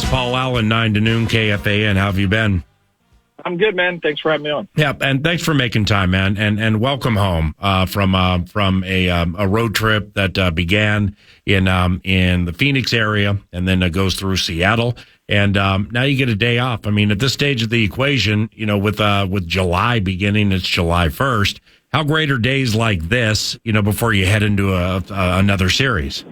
Paul Allen, 9 to noon, KFAN. How have you been? I'm good, man. Thanks for having me on. Yeah, and thanks for making time, man, and welcome home from a road trip that began in the Phoenix area and then goes through Seattle, and now you get a day off. I mean, at this stage of the equation, with July beginning, it's July 1st. How great are days like this, before you head into another series?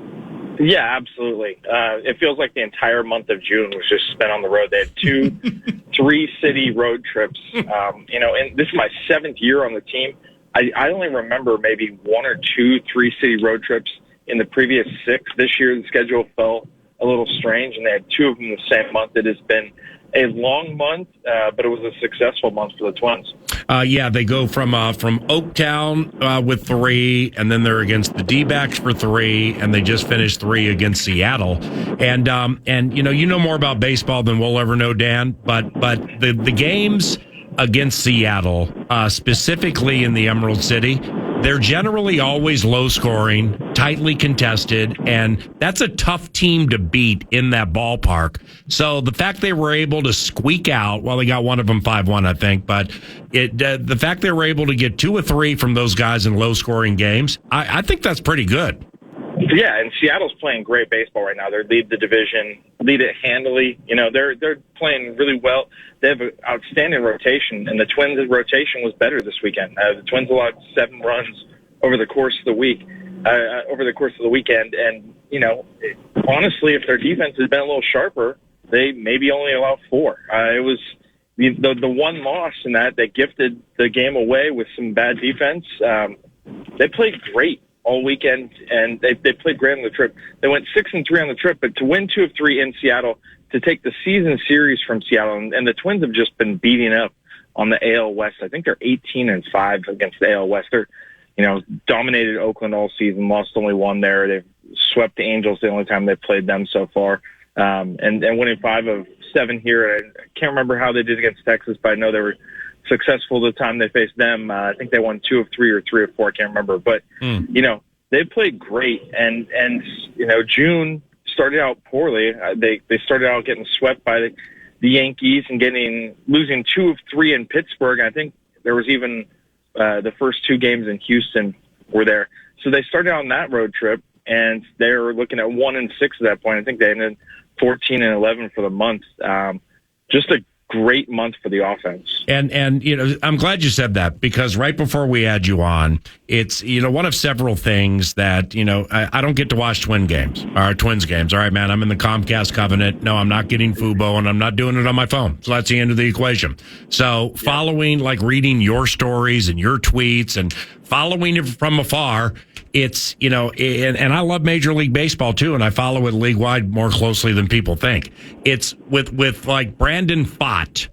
Yeah, absolutely. It feels like the entire month of June was just spent on the road. They had 3-city road trips. And this is my 7th year on the team. I only remember maybe 1 or 2 3-city road trips in the previous 6. This year, the schedule felt a little strange, and they had 2 of them the same month. It has been a long month, but it was a successful month for the Twins. They go from Oaktown with 3, and then they're against the D-backs for 3, and they just finished 3 against Seattle. And you know more about baseball than we'll ever know, Dan. But the games against Seattle, specifically in the Emerald City, they're generally always low scoring, tightly contested, and that's a tough team to beat in that ballpark. So the fact they were able to squeak out, well, they got one of them 5-1, I think, but the fact they were able to get 2 or 3 from those guys in low scoring games, I think that's pretty good. Yeah, and Seattle's playing great baseball right now. They lead the division, lead it handily. They're playing really well. They have an outstanding rotation, and the Twins' rotation was better this weekend. The Twins allowed 7 runs over the course of the weekend. And, honestly, if their defense had been a little sharper, they maybe only allowed 4. It was the one loss in that gifted the game away with some bad defense. They played great all weekend, and they played great on the trip. They went 6-3 on the trip, but to win 2 of 3 in Seattle, to take the season series from Seattle, and the Twins have just been beating up on the AL West. I think they're 18-5 against the AL West. They're, dominated Oakland all season, lost only 1 there. They've swept the Angels the only time they've played them so far, and winning 5 of 7 here. I can't remember how they did against Texas, but I know they were successful the time they faced them. I think they won 2 of 3 or 3 of 4. I can't remember, but they played great. And June started out poorly. They started out getting swept by the Yankees and losing 2 of 3 in Pittsburgh. I think there was even the first 2 games in Houston were there. So they started out on that road trip, and they were looking at 1-6 at that point. I think they ended 14-11 for the month. Just a great month for the offense. And I'm glad you said that, because right before we had you on, it's, one of several things that, I don't get to watch Twins games. All right, man, I'm in the Comcast covenant. No, I'm not getting Fubo, and I'm not doing it on my phone. So that's the end of the equation. So following, reading your stories and your tweets and following it from afar, it's, and I love Major League Baseball too, and I follow it league-wide more closely than people think. It's with Brandon Pfaadt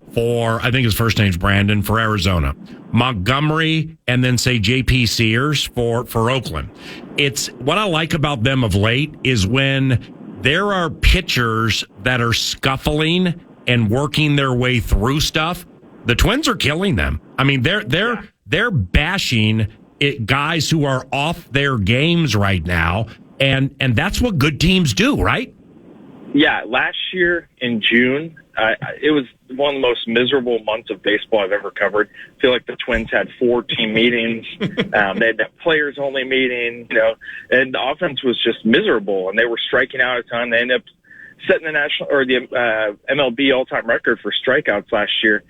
I think his first name's Brandon, for Arizona, Montgomery, and then say J.P. Sears for Oakland. It's what I like about them of late is when there are pitchers that are scuffling and working their way through stuff, the Twins are killing them. I mean, they're bashing guys who are off their games right now, and that's what good teams do, right? Yeah, last year in June, it was one of the most miserable months of baseball I've ever covered. I feel like the Twins had 4 team meetings. They had that players-only meeting, and the offense was just miserable, and they were striking out a ton. They ended up setting the the MLB all-time record for strikeouts last year.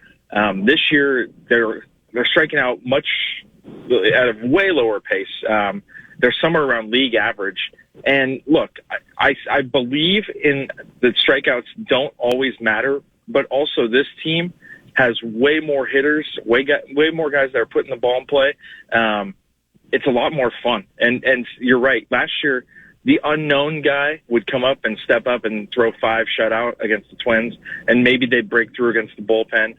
This year, they're striking out at a way lower pace. They're somewhere around league average. And look, I believe in that strikeouts don't always matter, but also this team has way more hitters, way more guys that are putting the ball in play. It's a lot more fun. And you're right. Last year, the unknown guy would come up and step up and throw 5 shutout against the Twins, and maybe they'd break through against the bullpen.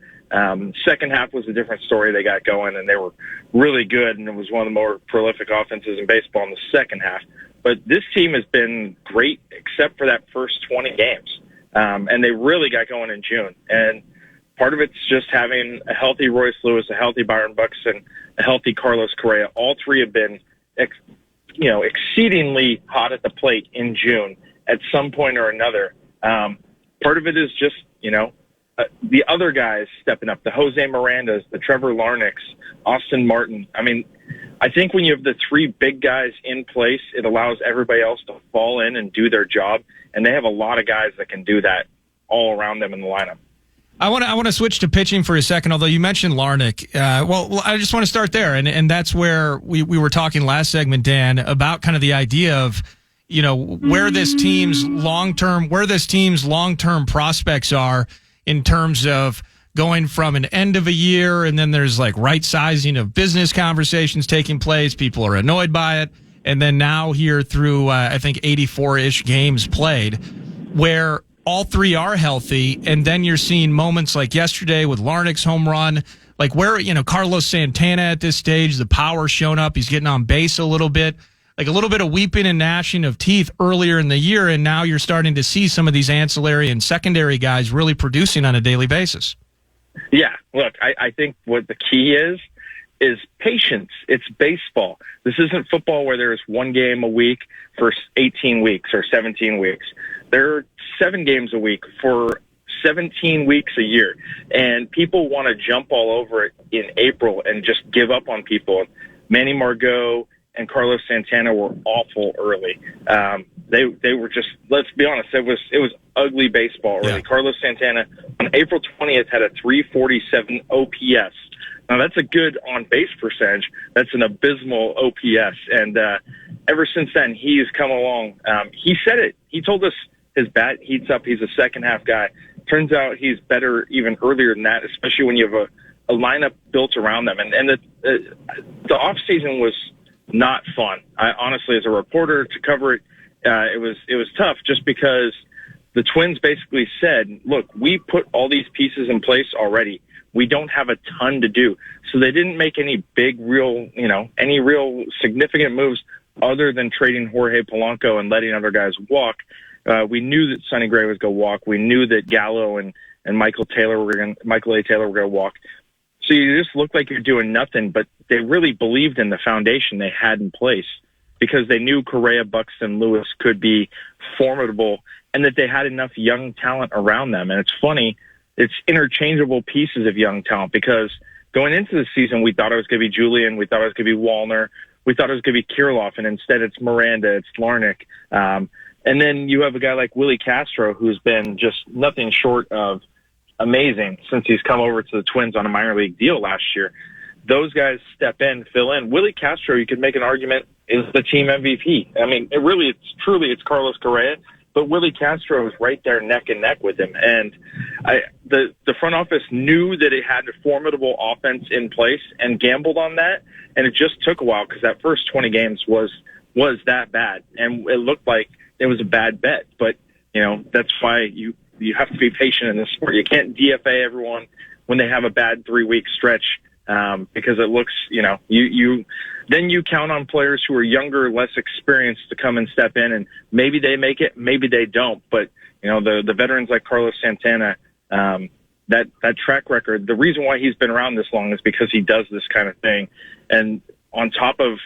Second half was a different story. They got going, and they were really good, and it was one of the more prolific offenses in baseball in the second half. But this team has been great except for that first 20 games, and they really got going in June. And part of it's just having a healthy Royce Lewis, a healthy Byron Buxton, a healthy Carlos Correa. All 3 have been exceedingly hot at the plate in June at some point or another. part of it is just, the other guys stepping up, the Jose Mirandas, the Trevor Larnacks, Austin Martin. I mean, I think when you have the three big guys in place, it allows everybody else to fall in and do their job. And they have a lot of guys that can do that all around them in the lineup. I want to switch to pitching for a second, although you mentioned Larnach. Well, I just want to start there. And that's where we were talking last segment, Dan, about kind of the idea of, where this team's long-term prospects are in terms of going from an end of a year, and then there's like right sizing of business conversations taking place. People are annoyed by it. And then now here through, I think 84-ish games played, where all three are healthy. And then you're seeing moments like yesterday with Larnach's home run, like where, Carlos Santana at this stage, the power shown up. He's getting on base a little bit. Like a little bit of weeping and gnashing of teeth earlier in the year, and now you're starting to see some of these ancillary and secondary guys really producing on a daily basis. Yeah, look, I think what the key is patience. It's baseball. This isn't football where there's one game a week for 18 weeks or 17 weeks. There are 7 games a week for 17 weeks a year, and people want to jump all over it in April and just give up on people. Manny Margot and Carlos Santana were awful early. They were just, let's be honest, it was ugly baseball early. Yeah. Carlos Santana on April 20th had a 347 OPS. Now that's a good on base percentage. That's an abysmal OPS. And ever since then, he's come along. He said it. He told us his bat heats up. He's a second half guy. Turns out he's better even earlier than that, especially when you have a lineup built around them. And the off season was not fun. I honestly, as a reporter to cover it, it was tough just because the Twins basically said, look, we put all these pieces in place already. We don't have a ton to do. So they didn't make any big, any real significant moves other than trading Jorge Polanco and letting other guys walk. We knew that Sonny Gray was going to walk. We knew that Gallo and Michael A. Taylor were going to walk. So you just look like you're doing nothing, but they really believed in the foundation they had in place because they knew Correa, Buxton, Lewis could be formidable and that they had enough young talent around them. And it's funny, it's interchangeable pieces of young talent because going into the season, we thought it was going to be Julian. We thought it was going to be Wallner. We thought it was going to be Kirilloff, and instead it's Miranda, it's Larnach. And then you have a guy like Willie Castro, who's been just nothing short of amazing since he's come over to the Twins on a minor league deal last year. Those guys step in, fill in. Willie Castro, you could make an argument, is the team MVP. I mean, it's Carlos Correa, but Willie Castro is right there neck and neck with him. And the front office knew that it had a formidable offense in place and gambled on that. And it just took a while because that first 20 games was that bad. And it looked like it was a bad bet. But, that's why you have to be patient in this sport. You can't DFA everyone when they have a bad 3-week stretch because it looks, then you count on players who are younger, less experienced to come and step in, and maybe they make it, maybe they don't. But, the veterans like Carlos Santana, that track record, the reason why he's been around this long is because he does this kind of thing. And on top of,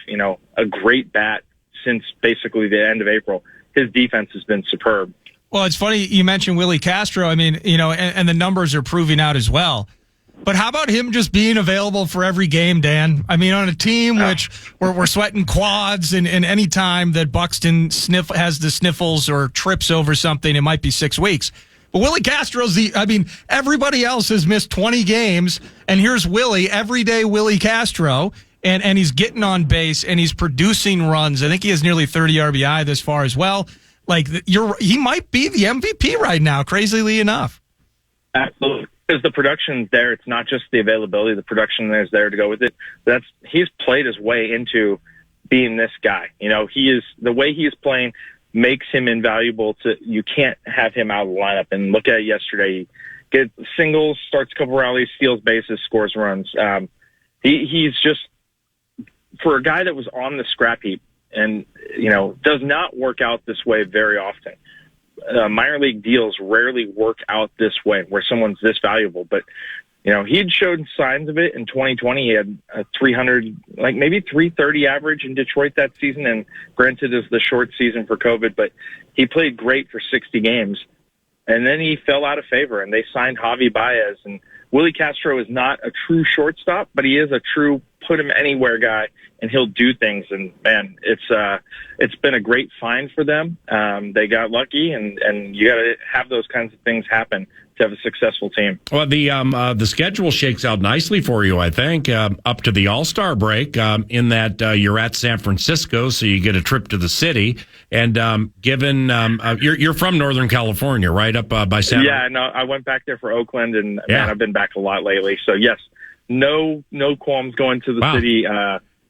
a great bat since basically the end of April, his defense has been superb. Well, it's funny you mentioned Willie Castro. I mean, and the numbers are proving out as well. But how about him just being available for every game, Dan? I mean, on a team which we're sweating quads, and any time that Buxton has the sniffles or trips over something, it might be 6 weeks. But Willie Castro's everybody else has missed 20 games, and here's Willie, everyday Willie Castro, and he's getting on base, and he's producing runs. I think he has nearly 30 RBI this far as well. Like, he might be the MVP right now, crazily enough. Absolutely. Because the production's there. It's not just the availability. The production is there to go with it. He's played his way into being this guy. The way he is playing makes him invaluable you can't have him out of the lineup. And look at it yesterday. He gets singles, starts a couple rallies, steals bases, scores runs. He's just, for a guy that was on the scrap heap and, does not work out this way very often. Minor league deals rarely work out this way where someone's this valuable, but he had showed signs of it in 2020. He had a 300, maybe 330 average in Detroit that season. And granted, it's the short season for COVID, but he played great for 60 games. And then he fell out of favor, and they signed Javi Baez. And Willie Castro is not a true shortstop, but he is a true put-him-anywhere guy, and he'll do things. And, man, it's been a great find for them. They got lucky, and you got to have those kinds of things happen to have a successful team. Well, the schedule shakes out nicely for you, I think, up to the All-Star break, in that you're at San Francisco, so you get a trip to the city. And given you're from Northern California, right, up by San? Yeah, no, I went back there for Oakland, and man, I've been back a lot lately. So yes, no qualms going to the city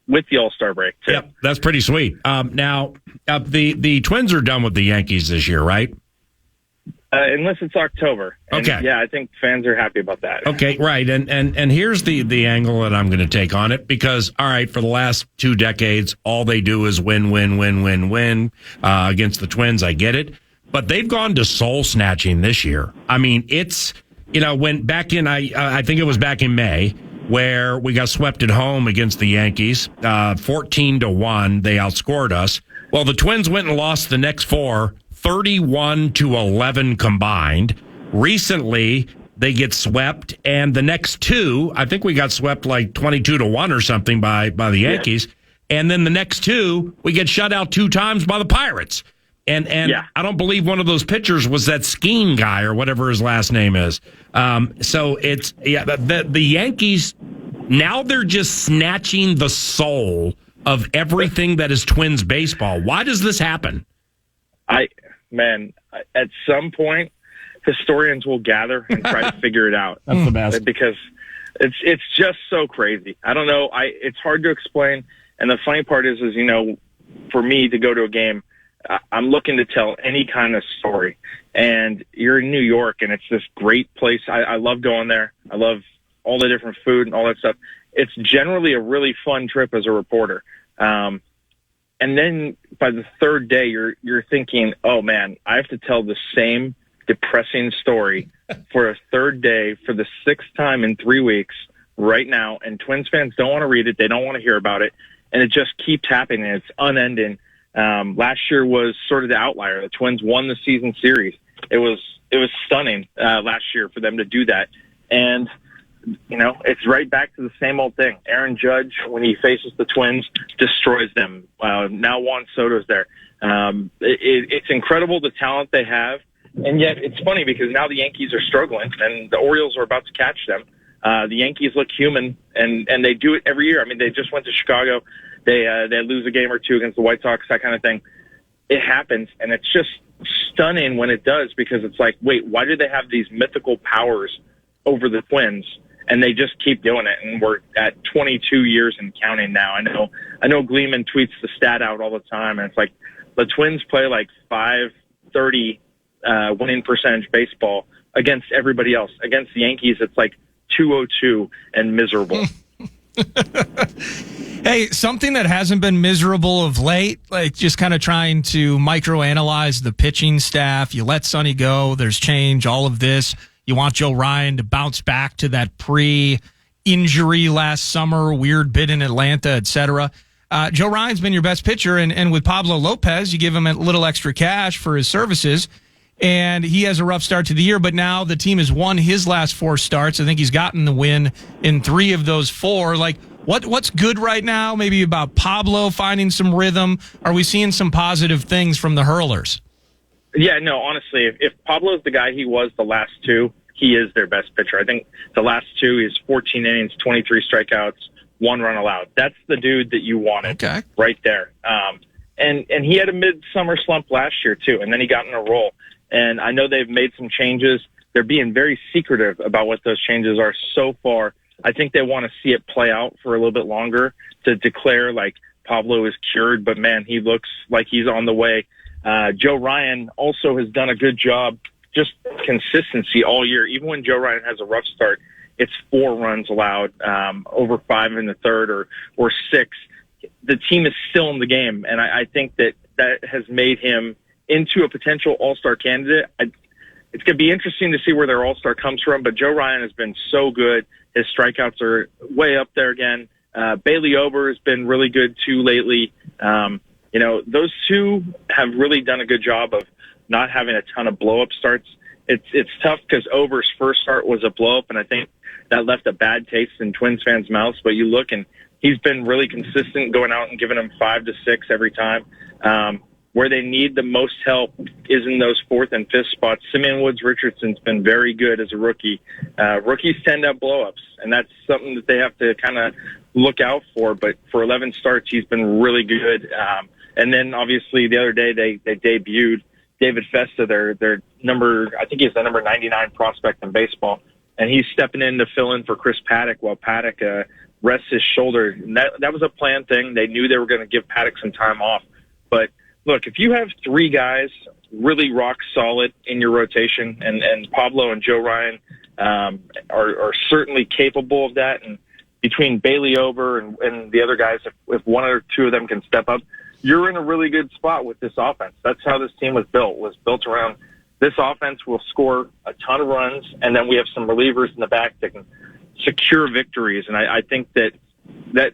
with the All-Star break too. Yep, that's pretty sweet. Now, the Twins are done with the Yankees this year, right? Unless it's October. And okay. Yeah, I think fans are happy about that. Okay, right. And here's the angle that I'm going to take on it, because, all right, for the last 2 decades, all they do is win against the Twins. I get it. But they've gone to soul snatching this year. I mean, it's, when back in, I think it was back in May, where we got swept at home against the Yankees, 14-1. They outscored us. Well, the Twins went and lost the next 4, 31-11 combined. Recently, they get swept, and the next 2, I think we got swept like 22-1 or something by the Yankees. Yeah. And then the next 2, we get shut out 2 times by the Pirates. And I don't believe one of those pitchers was that Skeen guy or whatever his last name is. So it's the Yankees, now they're just snatching the soul of everything that is Twins baseball. Why does this happen? At some point, historians will gather and try to figure it out. That's the best. Because it's just so crazy. I don't know. It's hard to explain. And the funny part is, for me to go to a game, I'm looking to tell any kind of story. And you're in New York, and it's this great place. I love going there. I love all the different food and all that stuff. It's generally a really fun trip as a reporter. And then by the 3rd day, you're thinking, oh, man, I have to tell the same depressing story for a 3rd day for the 6th time in 3 weeks right now. And Twins fans don't want to read it. They don't want to hear about it. And it just keeps happening. It's unending. Last year was sort of the outlier. The Twins won the season series. It was stunning last year for them to do that. And it's right back to the same old thing. Aaron Judge, when he faces the Twins, destroys them. Now Juan Soto's there. It's incredible the talent they have. And yet it's funny because now the Yankees are struggling and the Orioles are about to catch them. The Yankees look human, and they do it every year. I mean, they just went to Chicago. They lose a game or 2 against the White Sox, that kind of thing. It happens, and it's just stunning when it does, because it's like, wait, why do they have these mythical powers over the Twins? And they just keep doing it, and we're at 22 years and counting now. I know Gleeman tweets the stat out all the time, and it's like the Twins play like .530 winning percentage baseball against everybody else. Against the Yankees, it's like .202 and miserable. Hey, something that hasn't been miserable of late, like just kind of trying to microanalyze the pitching staff. You let Sonny go. There's change, all of this. You want Joe Ryan to bounce back to that pre-injury last summer, weird bid in Atlanta, etc. Joe Ryan's been your best pitcher, and with Pablo Lopez, you give him a little extra cash for his services, and he has a rough start to the year, but now the team has won his last 4 starts. I think he's gotten the win in 3 of those 4. Like, what's good right now? Maybe about Pablo finding some rhythm. Are we seeing some positive things from the Hurlers? Yeah, no, honestly, if Pablo's the guy he was the last 2, he is their best pitcher. I think the last 2 is 14 innings, 23 strikeouts, 1 run allowed. That's the dude that you wanted right there. And he had a midsummer slump last year, too, and then he got in a roll. And I know they've made some changes. They're being very secretive about what those changes are so far. I think they want to see it play out for a little bit longer to declare, like, Pablo is cured. But, man, he looks like he's on the way. Joe Ryan also has done a good job, just consistency all year. Even when Joe Ryan has a rough start, it's 4 runs allowed, over 5 in the 3rd or 6. The team is still in the game, and I think that has made him into a potential all-star candidate. It's going to be interesting to see where their all-star comes from, but Joe Ryan has been so good. His strikeouts are way up there again. Bailey Ober has been really good, too, lately. Those 2 have really done a good job of not having a ton of blow-up starts. it's tough because Ober's first start was a blow up, and I think that left a bad taste in Twins fans' mouths. But you look, and he's been really consistent, going out and giving them 5 to 6 every time. Where they need the most help is in those 4th and 5th spots. Simeon Woods Richardson's been very good as a rookie. Rookies tend to have blow-ups, and that's something that they have to kind of look out for. But for 11 starts, he's been really good. And then, obviously, the other day they debuted David Festa, their number, I think he's the number 99 prospect in baseball, and he's stepping in to fill in for Chris Paddock while Paddock rests his shoulder. And that was a planned thing. They knew they were going to give Paddock some time off. But look, if you have 3 guys really rock solid in your rotation, and Pablo and Joe Ryan are certainly capable of that, and between Bailey Ober and the other guys, if 1 or 2 of them can step up, you're in a really good spot with this offense. That's how this team was built around this offense will score a ton of runs, and then we have some relievers in the back that can secure victories. And I think that the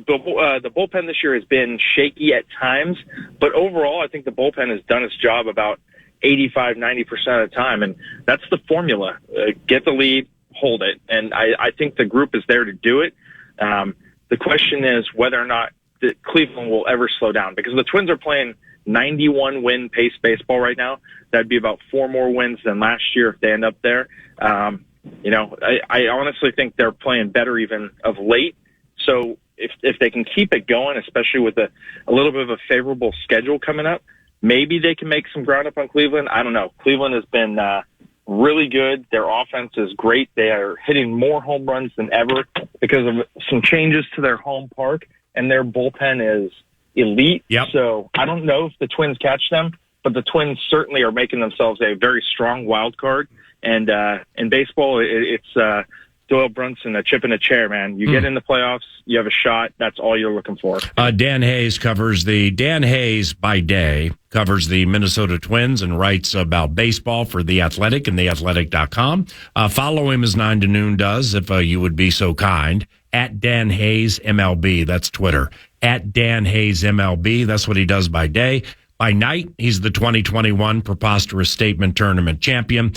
bullpen this year has been shaky at times, but overall, I think the bullpen has done its job about 85-90% of the time, and that's the formula. Get the lead, hold it, and I think the group is there to do it. The question is whether or not Cleveland will ever slow down, because the Twins are playing 91 win pace baseball right now. That'd be about 4 more wins than last year if they end up there. I honestly think they're playing better even of late. So if they can keep it going, especially with a little bit of a favorable schedule coming up, maybe they can make some ground up on Cleveland. I don't know. Cleveland has been really good. Their offense is great. They are hitting more home runs than ever because of some changes to their home park, and their bullpen is elite. Yep. So I don't know if the Twins catch them, but the Twins certainly are making themselves a very strong wild card. And in baseball, it's Doyle Brunson, a chip in a chair, man. You get in the playoffs, you have a shot. That's all you're looking for. Dan Hayes by day covers the Minnesota Twins and writes about baseball for The Athletic and theathletic.com. Follow him as 9 to noon does, if you would be so kind, at Dan Hayes MLB. That's Twitter. At Dan Hayes MLB. That's what he does by day. By night, he's the 2021 Preposterous Statement Tournament champion,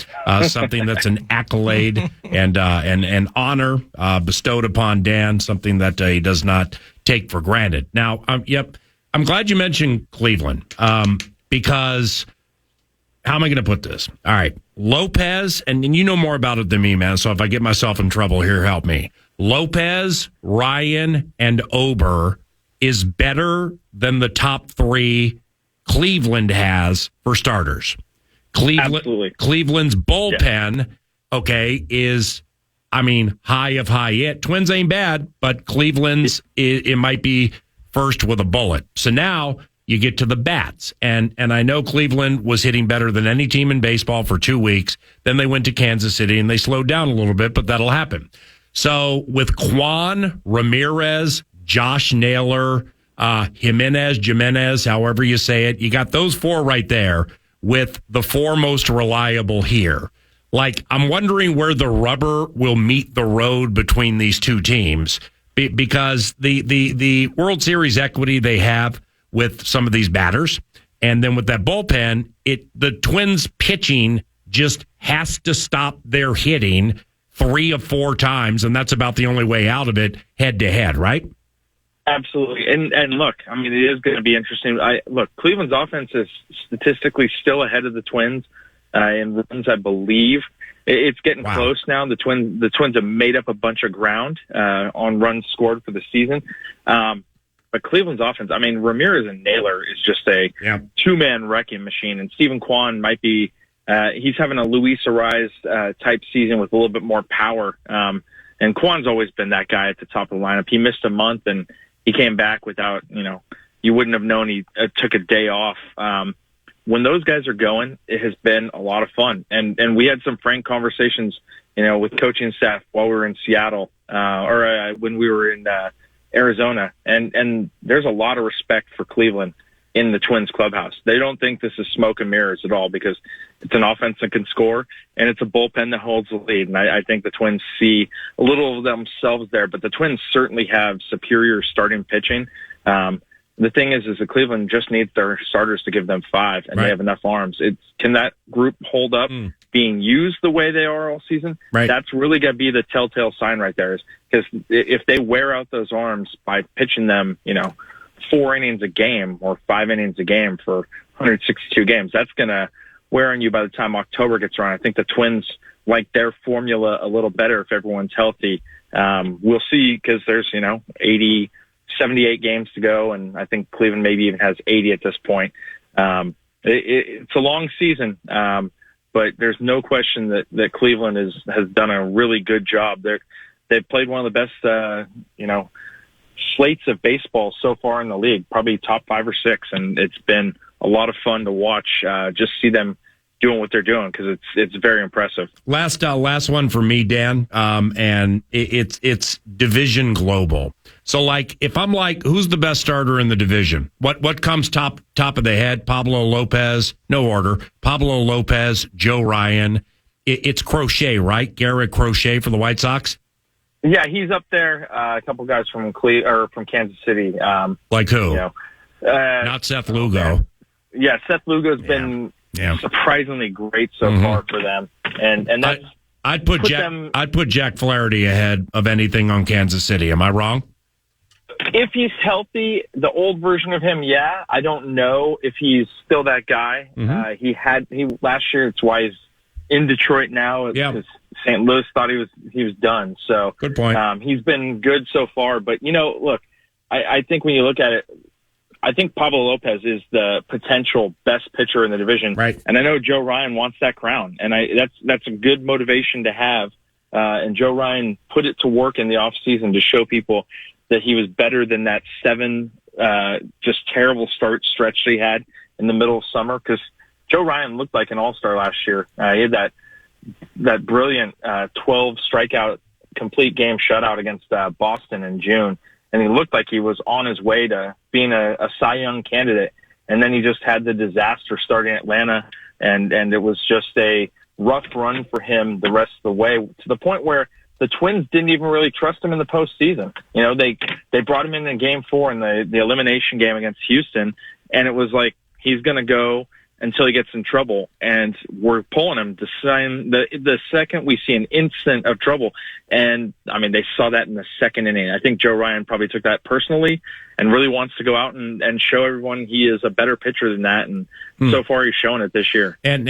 something that's an accolade and an honor bestowed upon Dan, something that he does not take for granted. Now, I'm glad you mentioned Cleveland because how am I going to put this? All right, Lopez, and you know more about it than me, man, so if I get myself in trouble here, help me. Lopez, Ryan, and Ober is better than the top 3 Cleveland has for starters. Absolutely. Cleveland's bullpen, is, high of high it. Twins ain't bad, but Cleveland's, it might be first with a bullet. So now you get to the bats. And I know Cleveland was hitting better than any team in baseball for 2 weeks. Then they went to Kansas City and they slowed down a little bit, but that'll happen. So with Kwan, Ramirez, Josh Naylor, Jimenez, however you say it, you got those 4 right there with the 4 most reliable here. Like, I'm wondering where the rubber will meet the road between these 2 teams because the World Series equity they have with some of these batters, and then with that bullpen, the Twins pitching just has to stop their hitting 3 of 4 times, and that's about the only way out of it head to head, right? Absolutely. And look, it is going to be interesting. Cleveland's offense is statistically still ahead of the Twins in runs, I believe. It's getting close now. The Twins have made up a bunch of ground on runs scored for the season. But Cleveland's offense, Ramirez and Naylor is just a 2-man wrecking machine. And Stephen Kwan might be, he's having a Luis Ariz type season with a little bit more power. And Kwan's always been that guy at the top of the lineup. He missed a month and he came back without, you wouldn't have known he took a day off. When those guys are going, it has been a lot of fun. And we had some frank conversations, with coaching staff while we were in Seattle, or when we were in Arizona. And there's a lot of respect for Cleveland in the Twins clubhouse. They don't think this is smoke and mirrors at all because it's an offense that can score and it's a bullpen that holds the lead. And I think the Twins see a little of themselves there, but the Twins certainly have superior starting pitching. the thing is that Cleveland just needs their starters to give them 5, and they have enough arms. Can that group hold up being used the way they are all season? Right. That's really going to be the telltale sign right there. Because if they wear out those arms by pitching them, 4 innings a game or 5 innings a game for 162 games, that's going to wear on you by the time October gets around. I think the Twins like their formula a little better if everyone's healthy. We'll see, because there's 78 games to go, and I think Cleveland maybe even has 80 at this point. It's a long season, but there's no question that Cleveland has done a really good job. They've played one of the best, slates of baseball so far in the league, probably top 5 or 6, and it's been a lot of fun to watch. Just see them doing what they're doing, because it's very impressive. Last one for me, Dan, and it's division global. So, if I'm who's the best starter in the division? What comes top of the head? Pablo Lopez, no order. Pablo Lopez, Joe Ryan. It's Crochet, right? Garrett Crochet for the White Sox. Yeah, he's up there. A couple guys from Kansas City. Like who? Not Seth Lugo. Yeah, Seth Lugo's been surprisingly great so far for them, and that's. I'd put Jack Flaherty ahead of anything on Kansas City. Am I wrong? If he's healthy, the old version of him, yeah. I don't know if he's still that guy. He last year. It's why he's in Detroit now. Because St. Louis thought he was done. So good point. He's been good so far, but look, I think when you look at it, I think Pablo Lopez is the potential best pitcher in the division. Right. And I know Joe Ryan wants that crown, and that's a good motivation to have. And Joe Ryan put it to work in the offseason to show people that he was better than that 7 just terrible stretch that he had in the middle of summer, because Joe Ryan looked like an all-star last year. He had that brilliant 12 strikeout complete game shutout against Boston in June, and he looked like he was on his way to being a Cy Young candidate. And then he just had the disaster starting Atlanta, and it was just a rough run for him the rest of the way, to the point where the Twins didn't even really trust him in the postseason. They brought him in Game 4 in the elimination game against Houston, and it was like he's going to go until he gets in trouble, and we're pulling him the second we see an instant of trouble. And I mean, they saw that in the second inning. I think Joe Ryan probably took that personally and really wants to go out and show everyone he is a better pitcher than that. And so far he's showing it this year. And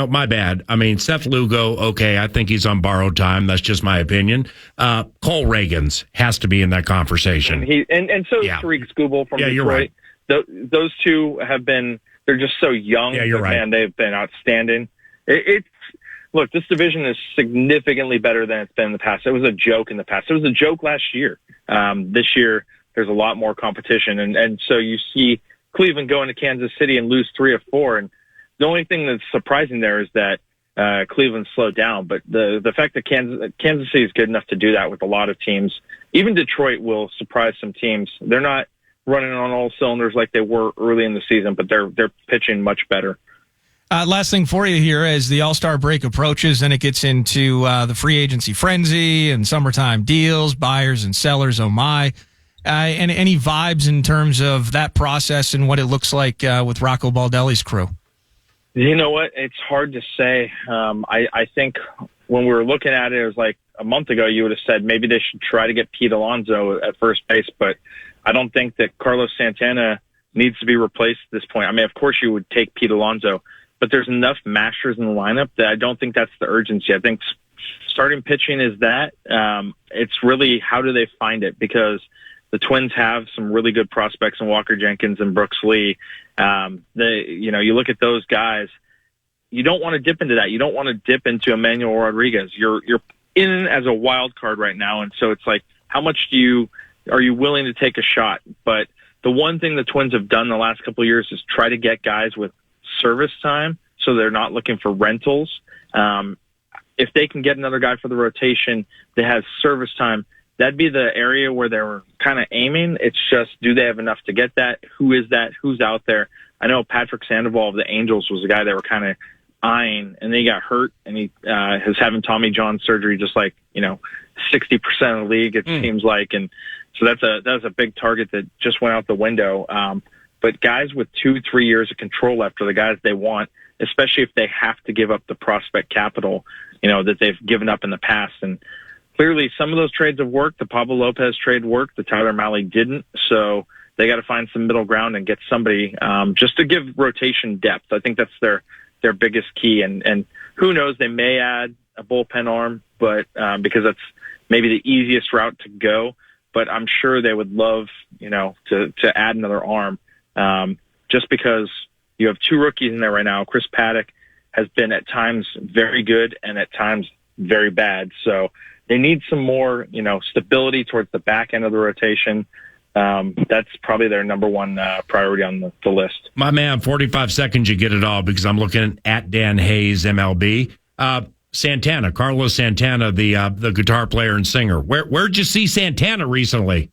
my bad. I mean, Seth Lugo, okay, I think he's on borrowed time. That's just my opinion. Cole Reagans has to be in that conversation. And so is Tariq Skubal from Detroit. You're right. Those two have been, they're just so young. Yeah, you're right. Man, they've been outstanding. Look, this division is significantly better than it's been in the past. It was a joke in the past. It was a joke last year. This year, there's a lot more competition. And so you see Cleveland go into Kansas City and lose 3 of 4. And the only thing that's surprising there is that Cleveland slowed down. But the fact that Kansas City is good enough to do that with a lot of teams, even Detroit will surprise some teams. They're not running on all cylinders like they were early in the season, but they're pitching much better. Last thing for you here, as the All-Star break approaches and it gets into the free agency frenzy and summertime deals, buyers and sellers, oh my. And any vibes in terms of that process and what it looks like with Rocco Baldelli's crew? You know what? It's hard to say. I think when we were looking at it, it was like a month ago, you would have said maybe they should try to get Pete Alonso at first base, but I don't think that Carlos Santana needs to be replaced at this point. I mean, of course you would take Pete Alonso, but there's enough masters in the lineup that I don't think that's the urgency. I think starting pitching is that. It's really how do they find it, because the Twins have some really good prospects in Walker Jenkins and Brooks Lee. You look at those guys, you don't want to dip into that. You don't want to dip into Emmanuel Rodriguez. You're in as a wild card right now, and so it's like, how much are you willing to take a shot? But the one thing the Twins have done the last couple of years is try to get guys with service time, so they're not looking for rentals. If they can get another guy for the rotation that has service time, that'd be the area where they were kind of aiming. It's just, do they have enough to get that? Who is that? Who's out there? I know Patrick Sandoval of the Angels was the guy they were kind of eyeing, and then he got hurt, and he is having Tommy John surgery, just like 60% of the league, it seems like. And So that's a big target that just went out the window. But guys with 2-3 years of control left are the guys they want, especially if they have to give up the prospect capital, that they've given up in the past. And clearly some of those trades have worked. The Pablo Lopez trade worked. The Tyler Mahle didn't. So they got to find some middle ground and get somebody just to give rotation depth. I think that's their biggest key. And who knows, they may add a bullpen arm, but because that's maybe the easiest route to go. But I'm sure they would love, to add another arm. Just because you have two rookies in there right now. Chris Paddock has been at times very good and at times very bad. So they need some more, stability towards the back end of the rotation. That's probably their number one priority on the list. My man, 45 seconds, you get it all, because I'm looking at Dan Hayes, MLB. Santana, Carlos Santana, the guitar player and singer. Where'd you see Santana recently?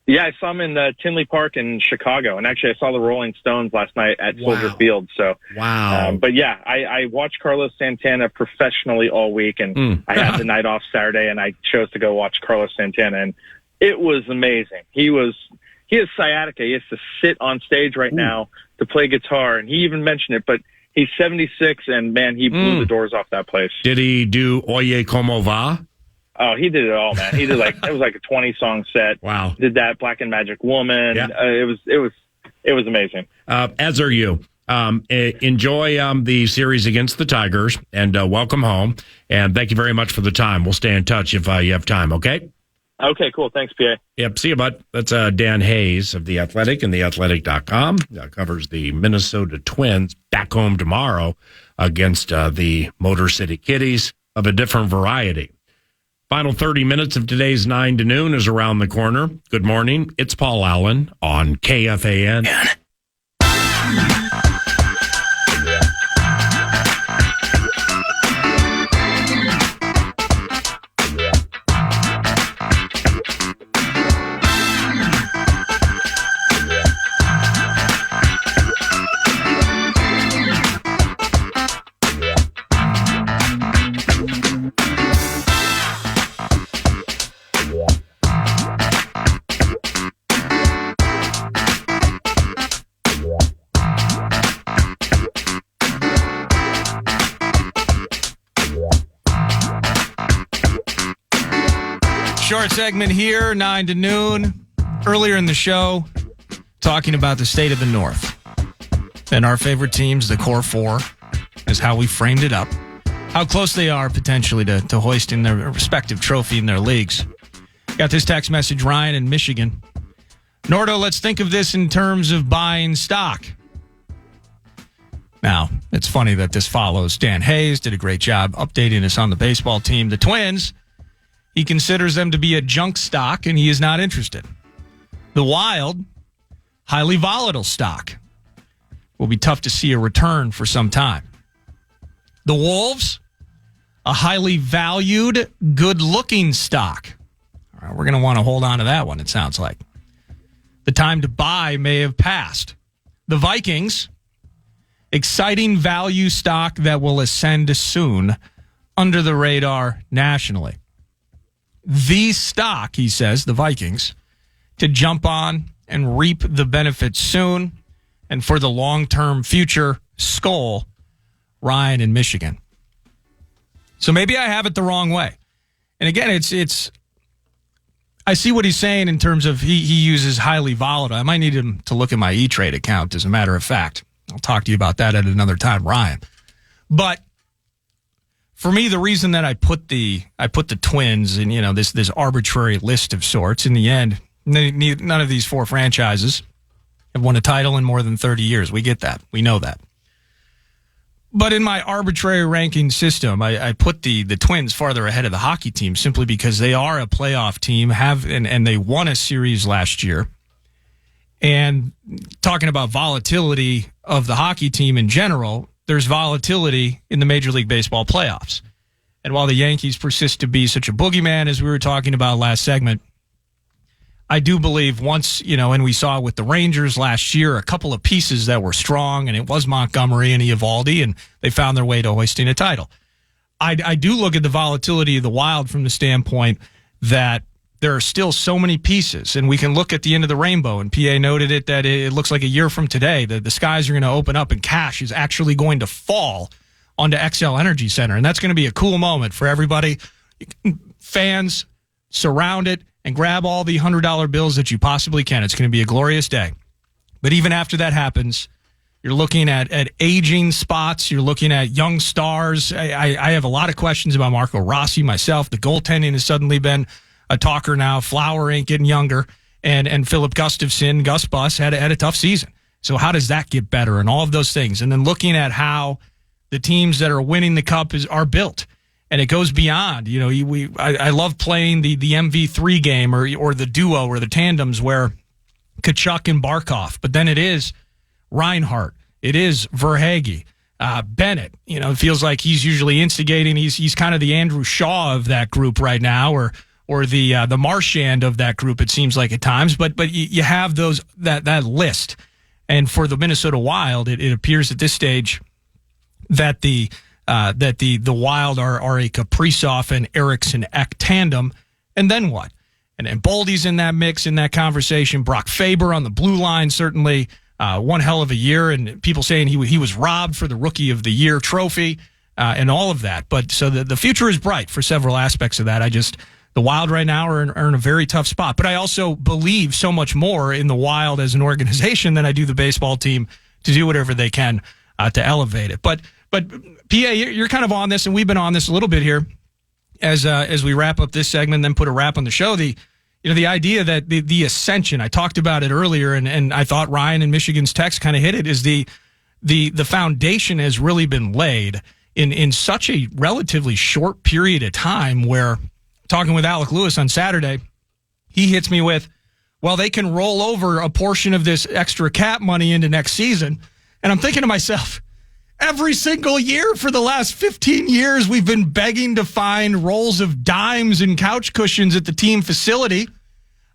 Yeah, I saw him in Tinley Park in Chicago, and actually I saw the Rolling Stones last night at Soldier Field. So, wow. But yeah, I watched Carlos Santana professionally all week, and I had the night off Saturday, and I chose to go watch Carlos Santana, and it was amazing. He has sciatica. He has to sit on stage right now to play guitar, and he even mentioned it, but he's 76, and man, he blew the doors off that place. Did he do Oye Como Va? Oh, he did it all, man. He did it was like a 20-song set. Wow. Did that Black and Magic Woman. Yeah. It was amazing. As are you. Enjoy the series against the Tigers, and welcome home. And thank you very much for the time. We'll stay in touch if you have time, okay? Okay, cool. Thanks, PA. Yep, see you, bud. That's Dan Hayes of The Athletic and theathletic.com. Covers the Minnesota Twins back home tomorrow against the Motor City Kitties of a different variety. Final 30 minutes of today's 9 to noon is around the corner. Good morning. It's Paul Allen on KFAN. Short segment here, 9 to noon. Earlier in the show, talking about the state of the North. And our favorite teams, the Core Four, is how we framed it up. How close they are potentially to hoisting their respective trophy in their leagues. Got this text message, Ryan in Michigan. Nordo, let's think of this in terms of buying stock. Now, it's funny that this follows Dan Hayes, did a great job updating us on the baseball team. The Twins, he considers them to be a junk stock, and he is not interested. The Wild, highly volatile stock. Will be tough to see a return for some time. The Wolves, a highly valued, good-looking stock. All right, we're going to want to hold on to that one, it sounds like. The time to buy may have passed. The Vikings, exciting value stock that will ascend soon under the radar nationally. The stock, he says, the Vikings, to jump on and reap the benefits soon and for the long-term future. Skull, Ryan in Michigan. So maybe I have it the wrong way. And again, it's I see what he's saying in terms of he uses highly volatile. I might need him to look at my E-Trade account, as a matter of fact. I'll talk to you about that at another time, Ryan. But for me, the reason that I put the Twins in, this arbitrary list of sorts, in the end, none of these four franchises have won a title in more than 30 years. We get that. We know that. But in my arbitrary ranking system, I put the Twins farther ahead of the hockey team simply because they are a playoff team, and they won a series last year. And talking about volatility of the hockey team in general, there's volatility in the Major League Baseball playoffs. And while the Yankees persist to be such a boogeyman, as we were talking about last segment, I do believe once, and we saw with the Rangers last year, a couple of pieces that were strong, and it was Montgomery and Eovaldi, and they found their way to hoisting a title. I do look at the volatility of the Wild from the standpoint that there are still so many pieces, and we can look at the end of the rainbow, and PA noted it that it looks like a year from today, the skies are going to open up and cash is actually going to fall onto XL Energy Center, and that's going to be a cool moment for everybody. Fans, surround it and grab all the $100 bills that you possibly can. It's going to be a glorious day. But even after that happens, you're looking at aging spots. You're looking at young stars. I have a lot of questions about Marco Rossi myself. The goaltending has suddenly been a talker now. Flower ain't getting younger. And Philip Gustafson, Gus Bus, had a tough season. So how does that get better and all of those things? And then looking at how the teams that are winning the cup are built. And it goes beyond. You know, I love playing the MV3 game or the duo or the tandems where Kachuk and Barkov. But then it is Reinhart. It is Verhaeghe. Bennett, you know, it feels like he's usually instigating. He's kind of the Andrew Shaw of that group right now, or the Marchand of that group, it seems like at times. But you have that list. And for the Minnesota Wild, it appears at this stage that the Wild are a Kaprizov and Eriksson Ek tandem. And then what? And Boldy's in that mix, in that conversation. Brock Faber on the blue line, certainly one hell of a year. And people saying he was robbed for the Rookie of the Year trophy and all of that. But so the future is bright for several aspects of that. The Wild right now are in a very tough spot. But I also believe so much more in the Wild as an organization than I do the baseball team to do whatever they can to elevate it. But PA, you're kind of on this, and we've been on this a little bit here as we wrap up this segment and then put a wrap on the show. The idea that the ascension, I talked about it earlier, and I thought Ryan and Michigan's text kind of hit it, is the foundation has really been laid in such a relatively short period of time where, talking with Alec Lewis on Saturday, he hits me with, well, they can roll over a portion of this extra cap money into next season. And I'm thinking to myself, every single year for the last 15 years, we've been begging to find rolls of dimes and couch cushions at the team facility.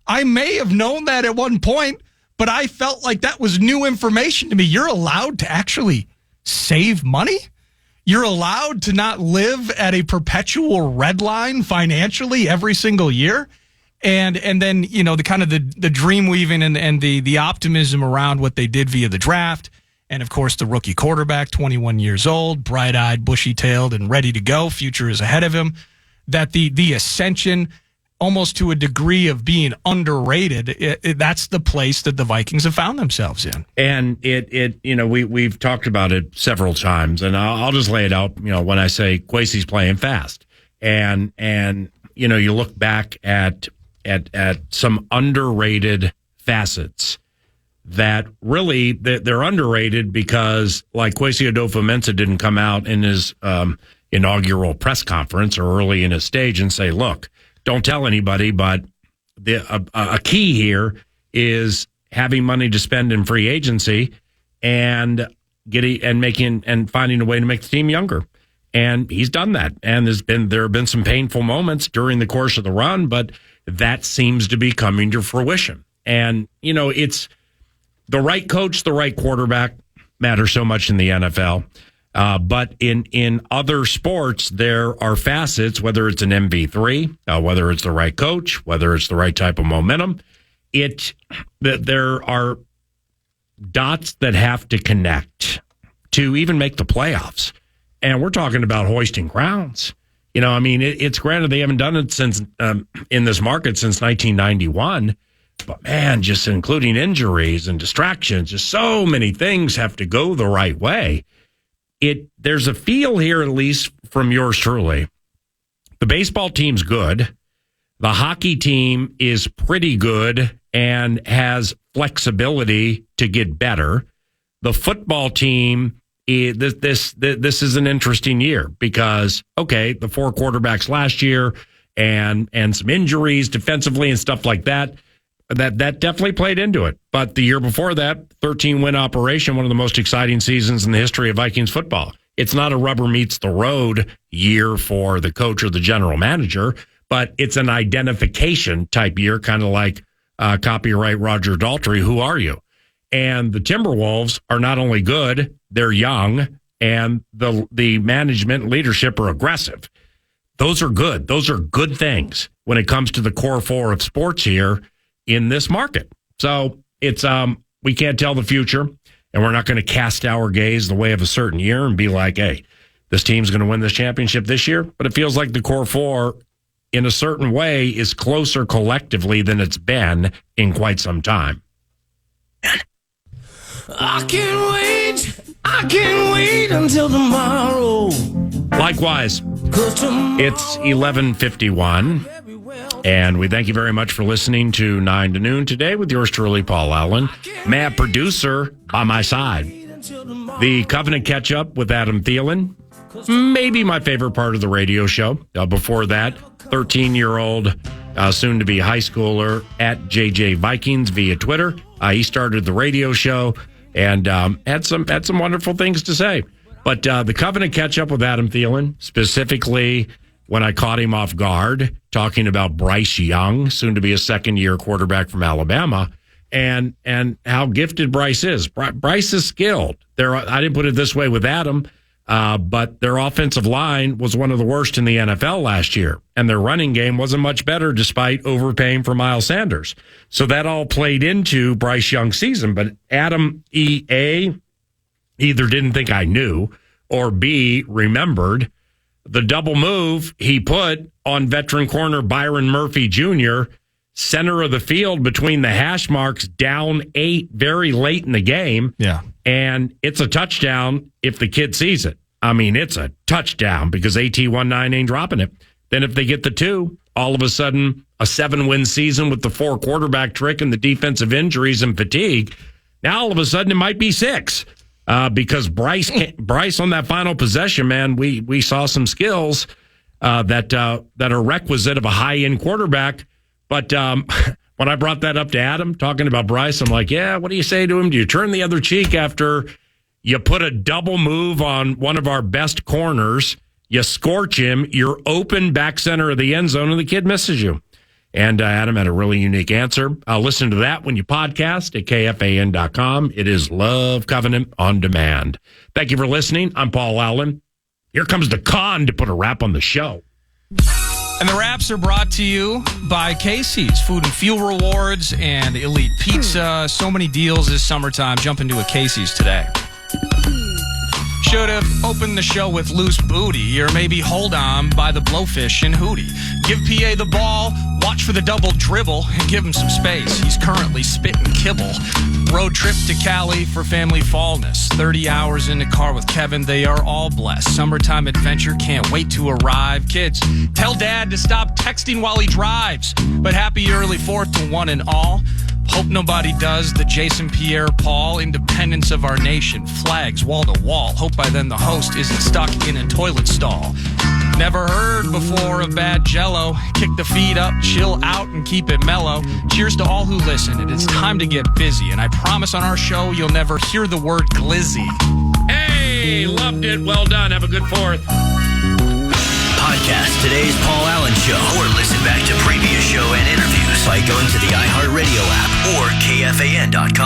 I may have known that at one point, but I felt like that was new information to me. You're allowed to actually save money? You're allowed to not live at a perpetual red line financially every single year? And then, you know, the kind of the dream weaving and the optimism around what they did via the draft. And, of course, the rookie quarterback, 21 years old, bright-eyed, bushy-tailed, and ready to go. Future is ahead of him. That the ascension, almost to a degree of being underrated, that's the place that the Vikings have found themselves in. And we've talked about it several times, and I'll just lay it out, you know, when I say Kwesi's playing fast. And you know, you look back at some underrated facets that really they're underrated because, like, Kwesi Adofo-Mensah didn't come out in his inaugural press conference or early in his stage and say, look, don't tell anybody, but a key here is having money to spend in free agency and finding a way to make the team younger. And he's done that. And there have been some painful moments during the course of the run, but that seems to be coming to fruition. And, you know, it's the right coach, the right quarterback matter so much in the NFL. But in other sports, there are facets, whether it's an MV3, whether it's the right coach, whether it's the right type of momentum, there are dots that have to connect to even make the playoffs. And we're talking about hoisting crowns. You know, I mean, it's granted they haven't done it since in this market since 1991. But, man, just including injuries and distractions, just so many things have to go the right way. There's a feel here, at least from yours truly. The baseball team's good. The hockey team is pretty good and has flexibility to get better. The football team, this is an interesting year because, okay, the 4 quarterbacks last year and some injuries defensively and stuff like that definitely played into it. But the year before that, 13-win operation, one of the most exciting seasons in the history of Vikings football. It's not a rubber meets the road year for the coach or the general manager, but it's an identification type year, kind of like copyright Roger Daltrey, who are you? And the Timberwolves are not only good, they're young, and the management leadership are aggressive. Those are good. Those are good things when it comes to the core four of sports here in this market. So it's we can't tell the future, and we're not going to cast our gaze the way of a certain year and be like, hey, this team's going to win this championship this year. But it feels like the core four, in a certain way, is closer collectively than it's been in quite some time. I can't wait until tomorrow. Likewise, it's 11:51, and we thank you very much for listening to 9 to Noon today with yours truly, Paul Allen, mad producer by my side. The Covenant Catch-Up with Adam Thielen, maybe my favorite part of the radio show. Before that, 13-year-old, soon-to-be high schooler at JJ Vikings via Twitter. He started the radio show and had some wonderful things to say. But the Covenant Catch-Up with Adam Thielen, specifically when I caught him off guard, talking about Bryce Young, soon-to-be a second-year quarterback from Alabama, and how gifted Bryce is. Bryce is skilled. I didn't put it this way with Adam, but their offensive line was one of the worst in the NFL last year, and their running game wasn't much better despite overpaying for Miles Sanders. So that all played into Bryce Young's season. But Adam either didn't think I knew, or B, remembered the double move he put on veteran corner Byron Murphy Jr., center of the field between the hash marks, down 8 very late in the game. Yeah. And it's a touchdown if the kid sees it. I mean, it's a touchdown because AT19 ain't dropping it. Then if they get the 2, all of a sudden, a 7-win season with the 4 quarterback trick and the defensive injuries and fatigue. Now all of a sudden it might be 6. Because Bryce on that final possession, man, we saw some skills that are requisite of a high-end quarterback. But when I brought that up to Adam, talking about Bryce, I'm like, yeah, what do you say to him? Do you turn the other cheek after you put a double move on one of our best corners, you scorch him, you're open back center of the end zone, and the kid misses you? And Adam had a really unique answer. Listen to that when you podcast at KFAN.com. It is Love Covenant on Demand. Thank you for listening. I'm Paul Allen. Here comes the con to put a wrap on the show. And the wraps are brought to you by Casey's Food and Fuel Rewards and Elite Pizza. So many deals this summertime. Jump into a Casey's today. Should have opened the show with Loose Booty, or maybe Hold On by the Blowfish and Hootie. Give PA the ball, watch for the double dribble, and give him some space. He's currently spitting kibble. Road trip to Cali for family fallness. 30 hours in the car with Kevin, they are all blessed. Summertime adventure can't wait to arrive. Kids, tell Dad to stop texting while he drives. But happy early 4th to one and all. Hope nobody does the Jason Pierre-Paul independence of our nation. Flags wall to wall. Hope by then the host isn't stuck in a toilet stall. Never heard before of bad jello. Kick the feet up, chill out, and keep it mellow. Cheers to all who listen. It is time to get busy. And I promise on our show you'll never hear the word glizzy. Hey, loved it. Well done. Have a good 4th. Podcast today's Paul Allen Show, or listen back to previous show and interviews by going to the iHeartRadio app or KFAN.com.